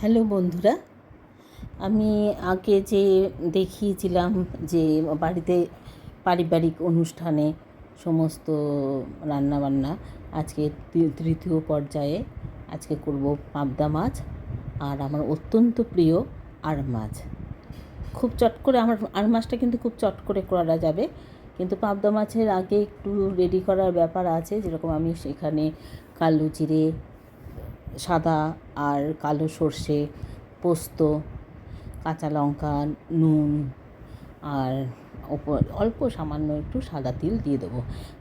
Hello বন্ধুরা, আমি আগে যে দেখিয়েছিলাম যে বাড়িতে পারিবারিক অনুষ্ঠানে সমস্ত রান্নাবান্না, আজকে তৃতীয় পর্যায়ে আজকে করব পাবদা মাছ আর আমার অত্যন্ত প্রিয় আড় মাছ। খুব চট করে আমার আড় মাছটা কিন্তু খুব চট করে করা যাবে, কিন্তু পাবদা মাছের আগে একটু রেডি করার ব্যাপার আছে। যেরকম আমি সেখানে কালো জিরে, সাদা আর কালো সর্ষে, পোস্ত, কাঁচা লঙ্কা, নুন আর অল্প সামান্য একটু সাদা তিল দিয়ে দেবো।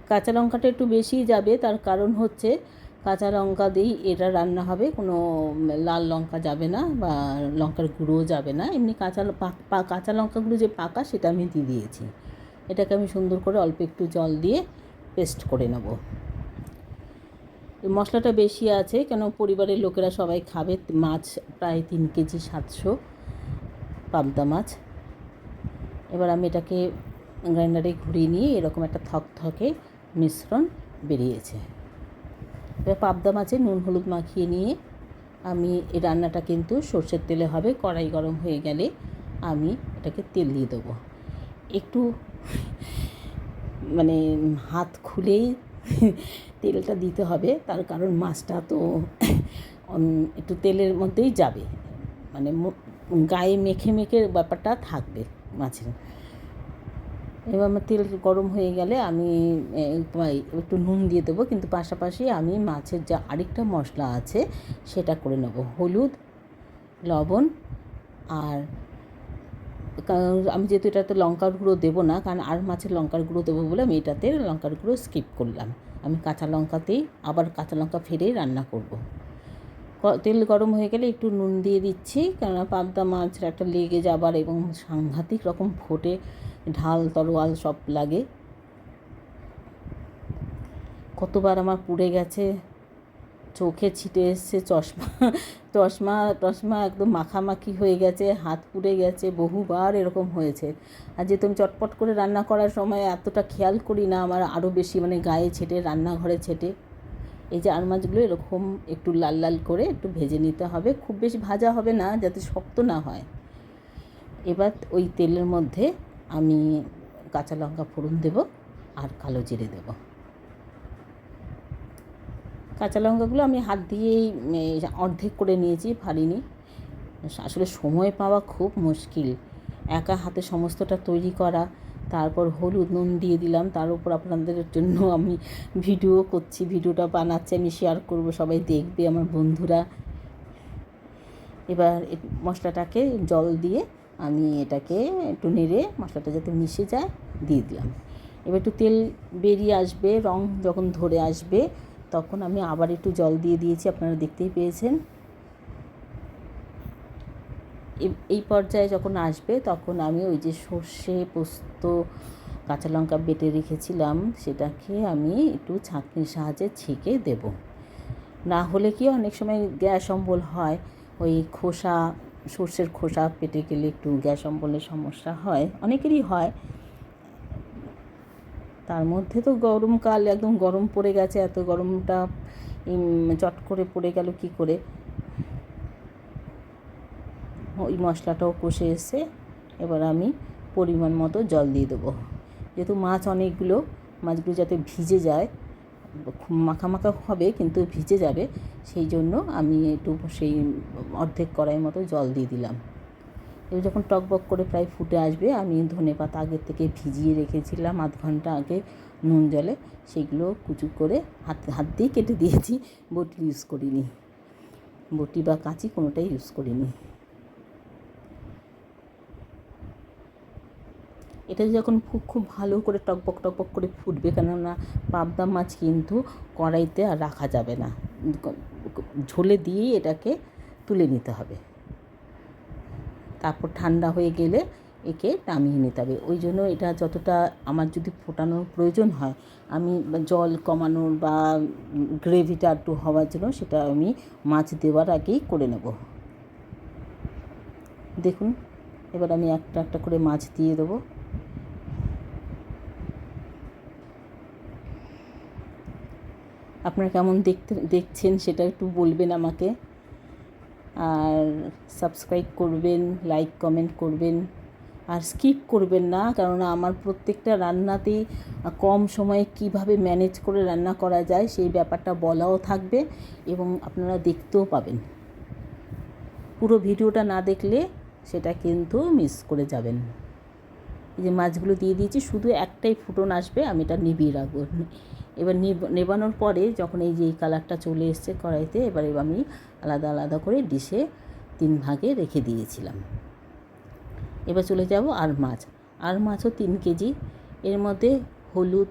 কাঁচা লঙ্কাটা একটু বেশি যাবে, তার কারণ হচ্ছে কাঁচা লঙ্কা দিয়েই এটা রান্না হবে, কোনো লাল লঙ্কা যাবে না বা লঙ্কার গুঁড়োও যাবে না। এমনি কাঁচা লঙ্কাগুলো যে পাকা সেটা আমি দিয়ে দিয়েছি। এটাকে আমি সুন্দর করে অল্প একটু জল দিয়ে পেস্ট করে নেব। মশলাটা বেশি আছে কেন, পরিবারের লোকেরা সবাই খাবে। মাছ প্রায় 3 কেজি 700 পাবদা মাছ। এবার আমি এটাকে গ্রাইন্ডারে ঘুরিয়ে নিয়ে এরকম একটা থকথকে মিশ্রণ বেরিয়েছে। এবার পাবদা মাছে নুন হলুদ মাখিয়ে নিয়ে আমি এই রান্নাটা কিন্তু সর্ষের তেলে হবে। কড়াই গরম হয়ে গেলে আমি এটাকে তেল দিয়ে দেবো। একটু মানে হাত খুলেই তেলটা দিতে হবে, তার কারণ মাছটা তো একটু তেলের মধ্যেই যাবে, মানে গায়ে মেখে মেখে ব্যাপারটা থাকবে মাছের। এবার আমার তেল গরম হয়ে গেলে আমি একটু নুন দিয়ে দেবো, কিন্তু পাশাপাশি আমি মাছের যা আরেকটা মশলা আছে সেটা করে নেব। হলুদ, লবণ আর আমি যেহেতু এটাতে লঙ্কার গুঁড়ো দেবো না, কারণ আর মাছের লঙ্কার গুঁড়ো দেবো বলে আমি এটাতে লঙ্কার গুঁড়ো স্কিপ করলাম। আমি কাঁচা লঙ্কাতেই আবার কাঁচা লঙ্কা ফেরেই রান্না করব। তেল গরম হয়ে গেলে একটু নুন দিয়ে দিচ্ছি, কেননা পাবদা মাছের একটা লেগে যাবার এবং সাংঘাতিক রকম ফোটে, ঢাল তরোয়াল সব লাগে। কতবার আমার পুড়ে গেছে, চোখে ছিটে এসছে, টসমা একদম মাখামাখি হয়ে গেছে, হাত পুড়ে গেছে, বহুবার এরকম হয়েছে। আর যেহেতু আমি চটপট করে রান্না করার সময় এতটা খেয়াল করি না, আমার আরও বেশি মানে গায়ে ছেটে, রান্নাঘরে ছেটে। এই যে আড় মাছগুলো এরকম একটু লাল লাল করে একটু ভেজে নিতে হবে, খুব বেশি ভাজা হবে না, যাতে শক্ত না হয়। এবার ওই তেলের মধ্যে আমি কাঁচা লঙ্কা ফোড়ন দেব আর কালো জিরে দেব। কাঁচা লঙ্কাগুলো আমি হাত দিয়েই অর্ধেক করে নিয়েছি, ফাড়িনি। আসলে সময় পাওয়া খুব মুশকিল, একা হাতে সমস্তটা তৈরি করা। তারপর হলুদ নুন দিয়ে দিলাম, তার উপর আপনাদের জন্য আমি ভিডিও করছি, ভিডিওটা বানাচ্ছি, আমি শেয়ার করব, সবাই দেখবে আমার বন্ধুরা। এবার মশলাটাকে জল দিয়ে আমি এটাকে একটু নেড়ে মশলাটা যাতে মিশে যায় দিয়ে দিলাম। এবার একটু তেল বেরিয়ে আসবে, রং যখন ধরে আসবে তখন আমি আবার একটু জল দিয়ে দিয়েছি, আপনারা দেখতেই পেয়েছেন। এই পর্যায়ে যখন আসবে তখন আমি ওই যে সর্ষে, পোস্ত, কাঁচা লঙ্কা বেটে রেখেছিলাম সেটাকে আমি একটু ছাঁকনির সাহায্যে ছেঁকে দেব। না হলে কি অনেক সময় গ্যাস অম্বল হয়, ওই খোসা, সর্ষের খোসা পেটে গেলে একটু গ্যাস অম্বলের সমস্যা হয়, অনেকেরই হয়। তার মধ্যে তো গরমকাল, একদম গরম পড়ে গেছে, এত গরমটা চট করে পড়ে গেল কি করে। ওই মশলাটাও কষে এসে এবার আমি পরিমাণ মতো জল দিয়ে দেবো। যেহেতু মাছ অনেকগুলো, মাছগুলো যাতে ভিজে যায়, মাখা মাখা হবে কিন্তু ভিজে যাবে, সেই জন্য আমি একটু সেই অর্ধেক কড়াই মতো জল দিয়ে দিলাম। এবার যখন টকবক করে প্রায় ফুটে আসবে, আমি ধনেপাতা আগের থেকে ভিজিয়ে রেখেছিলাম আধ ঘন্টা আগে নুন জলে, সেগুলো কুচু করে হাত দিয়ে কেটে দিয়েছি, বটি ইউজ করিনি, বটি বা কাঁচি কোনোটাই ইউজ করিনি। এটা যখন খুব ভালো করে টকবক টকবক করে ফুটবে, কেননা পাবদা মাছ কিন্তু কড়াইতে আর রাখা যাবে না, ঝোলে দিয়েই এটাকে তুলে নিতে হবে। তারপর ঠান্ডা হয়ে গেলে একে নামিয়ে নিতে হবে। ওই জন্য এটা যতটা আমার যদি ফোটানোর প্রয়োজন হয়, আমি জল কমানোর বা গ্রেভিটা একটু হওয়ার জন্য সেটা আমি মাছ দেওয়ার আগেই করে নেব। দেখুন, এবার আমি একটা একটা করে মাছ দিয়ে দেবো। আপনারা কেমন দেখছেন সেটা একটু বলবেন আমাকে। আর সাবস্ক্রাইব করবেন, লাইক কমেন্ট করবেন, আর স্কিপ করবেন না, কেননা আমার প্রত্যেকটা রান্নাতেই কম সময়ে কিভাবে ম্যানেজ করে রান্না করা যায় সেই ব্যাপারটা বলাও থাকবে এবং আপনারা দেখতেও পাবেন। পুরো ভিডিওটা না দেখলে সেটা কিন্তু মিস করে যাবেন। এই যে মাছগুলো দিয়ে দিয়েছি, শুধু একটাই ফুটন আসবে, আমি এটা নিভিয়ে রাখবো। এবার নেবানোর পরে যখন এই যে এই কালারটা চলে এসছে কড়াইতে, এবারে আমি আলাদা আলাদা করে ডিশে 3 ভাগে রেখে দিয়েছিলাম। এবার চলে যাব আর মাছও 3 কেজি। এর মধ্যে হলুদ,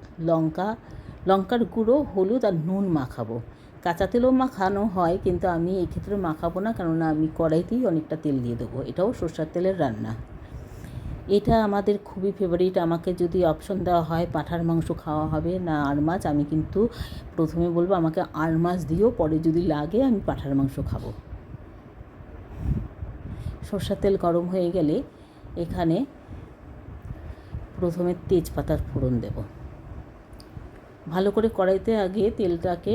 লঙ্কার গুঁড়ো, হলুদ আর নুন মাখাবো। কাঁচা তেলও মাখানো হয়, কিন্তু আমি এই ক্ষেত্রে মাখাবো না, কেননা আমি কড়াইতেই অনেকটা তেল দিয়ে দেবো। এটাও সরষের তেলের রান্না। এটা আমাদের খুবই ফেভারিট। আমাকে যদি অপশন দেওয়া হয় পাঁঠার মাংস খাওয়া হবে না আর মাছ, আমি কিন্তু প্রথমে বলবো আমাকে আর মাছ দিও, পরে যদি লাগে আমি পাঁঠার মাংস খাবো। সরষের তেল গরম হয়ে গেলে এখানে প্রথমে তেজপাতার ফোড়ন দেব। ভালো করে কড়াইতে আগে তেলটাকে,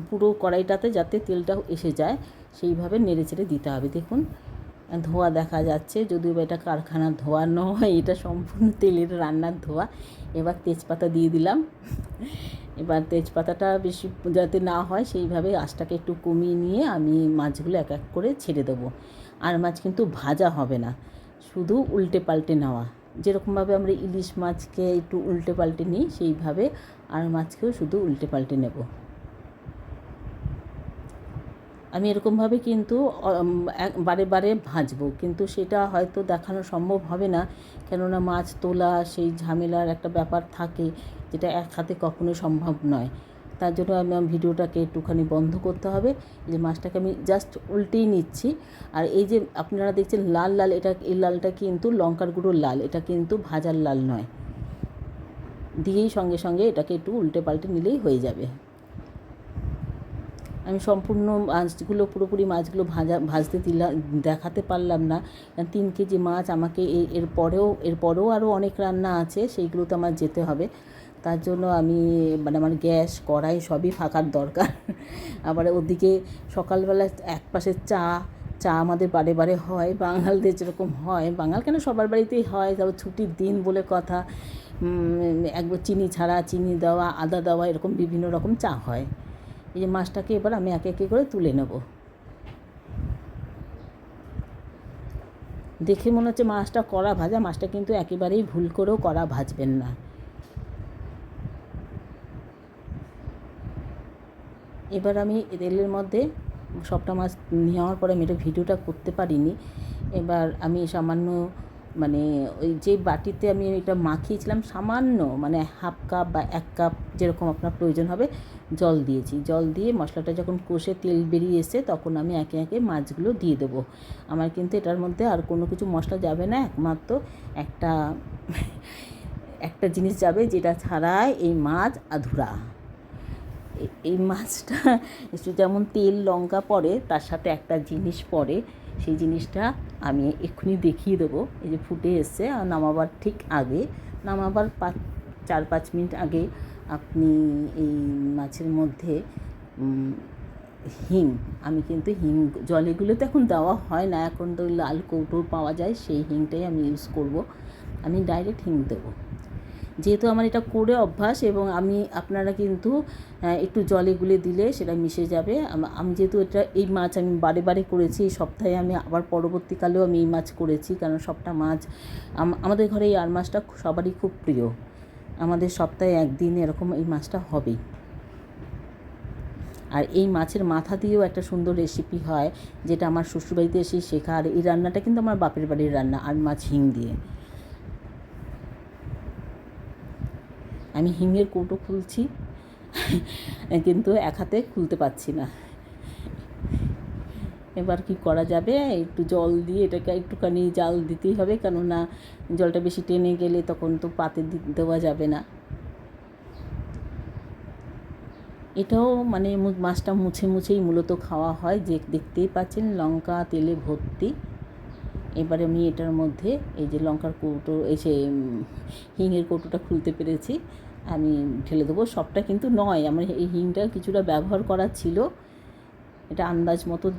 পুরো কড়াইটাতে যাতে তেলটা এসে যায় সেইভাবে নেড়ে চেড়ে দিতে হবে। দেখুন ধোঁয়া দেখা যাচ্ছে, যদিও এটা কারখানার ধোঁয়া নয়, এটা সম্পূর্ণ তেলের রান্নার ধোঁয়া। এবার তেজপাতা দিয়ে দিলাম। এবার তেজপাতাটা বেশি যাতে না হয় সেইভাবে আঁচটাকে একটু কমিয়ে নিয়ে আমি মাছগুলো এক এক করে ছেড়ে দেবো। আর মাছ কিন্তু ভাজা হবে না, শুধু উল্টে পাল্টে নেওয়া। যেরকমভাবে আমরা ইলিশ মাছকে একটু উল্টে পাল্টে নিই, সেইভাবে আর মাছকেও শুধু উল্টে পাল্টে নেব। আমি এরকমভাবে কিন্তু বারে বারে ভাজবো, কিন্তু সেটা হয়তো দেখানো সম্ভব হবে না, কেননা মাছ তোলা সেই ঝামেলার একটা ব্যাপার থাকে, যেটা এক হাতে কখনোই সম্ভব নয়। তার জন্য আমি ভিডিওটাকে একটুখানি বন্ধ করতে হবে। যে মাছটাকে আমি জাস্ট উল্টেই নিচ্ছি। আর এই যে আপনারা দেখছেন লাল লাল, এই লালটা কিন্তু লঙ্কার গুঁড়োর লাল, এটা কিন্তু ভাজার লাল নয়। দিয়েই সঙ্গে সঙ্গে এটাকে একটু উল্টে পাল্টে নিলেই হয়ে যাবে। আমি সম্পূর্ণ পুরোপুরি মাছগুলো ভাজতে দেখাতে পারলাম না, 3 কেজি মাছ আমাকে এরপরেও আরও অনেক রান্না আছে, সেইগুলো তো আমার যেতে হবে। তার জন্য আমি আমার গ্যাস কড়াই সবই ফাঁকার দরকার। আবার ওদিকে সকালবেলা একপাশে চা আমাদের বারে বারে হয়, বাঙালদের যেরকম হয়, বাঙাল কেন সবার বাড়িতেই হয়, তারপর ছুটির দিন বলে কথা, একবার চিনি ছাড়া, চিনি দেওয়া, আদা দেওয়া, এরকম বিভিন্ন রকম চা হয়। এই যে মাছটাকে এবার আমি একে একে করে তুলে নেব। দেখে মনে হচ্ছে মাছটা কড়া ভাজা, মাছটা কিন্তু একেবারেই ভুল করেও কড়া ভাজবেন না। এবার আমি তেলের মধ্যে সবটা মাছ নেওয়ার পরে আমি এটা ভিডিওটা করতে পারিনি। এবার আমি সামান্য ওই যে বাটিতে আমি এটা মাখিয়েছিলাম, সামান্য হাফ কাপ বা 1 কাপ যেরকম আপনার প্রয়োজন হবে জল দিয়েছি। জল দিয়ে মশলাটা যখন কষে তেল বেরিয়ে এসে তখন আমি একে একে মাছগুলো দিয়ে দেবো। আমার কিন্তু এটার মধ্যে আর কোনো কিছু মশলা যাবে না, একমাত্র একটা জিনিস যাবে, যেটা ছাড়াই এই মাছ আধুরা। এই মাছটা যেমন তেল লঙ্কা পড়ে, তার সাথে একটা জিনিস পড়ে, সেই জিনিসটা আমি এক্ষুনি দেখিয়ে দেবো। এই যে ফুটে এসছে, আর নামাবার ঠিক আগে, নামাবার 4-5 মিনিট আগে আপনি এই মাছের মধ্যে হিং, আমি কিন্তু হিং জলেগুলোতে এখন দেওয়া হয় না, এখন তো লাল কৌটো পাওয়া যায়, সেই হিংটাই আমি ইউজ করব। আমি ডাইরেক্ট হিং দেবো, যেহেতু আমার এটা করে অভ্যাস, এবং আপনারা কিন্তু একটু জলে গুলে দিলে সেটা মিশে যাবে। আমি যেহেতু এই মাছ আমি বারে বারে করেছি, এই সপ্তাহে আমি আবার পরবর্তীকালেও আমি এই মাছ করেছি, কারণ সবটা মাছ আমাদের ঘরে এই আর মাছটা সবারই খুব প্রিয়। আমাদের সপ্তাহে 1 দিন এরকম এই মাছটা হবেই। আর এই মাছের মাথা দিয়েও একটা সুন্দর রেসিপি হয়, যেটা আমার শ্বশুরবাড়িতে এসে শেখা। আর এই রান্নাটা কিন্তু আমার বাপের বাড়ির রান্না, আর মাছ হিং দিয়ে। আমি হিঙের কৌটো খুলছি, কিন্তু এক হাতে খুলতে পারছি না। এবার কি করা যাবে, একটু জল দিয়ে এটাকে একটুখানি জাল দিতেই হবে, কেননা জলটা বেশি টেনে গেলে তখন তো পাতে দেওয়া যাবে না। এটাও মাছটা মুছেই মূলত খাওয়া হয়, যে দেখতেই পাচ্ছেন লঙ্কা তেলে ভর্তি। এবারে আমি এটার মধ্যে এই যে লঙ্কার কৌটো, হিঙের কৌটোটা খুলতে পেরেছি, আমি ঢেলে দেবো। সবটা কিন্তু নয়, আমার এই হিংটা কিছুটা ব্যবহার করা ছিল, এটা আন্দাজ মতো দেব।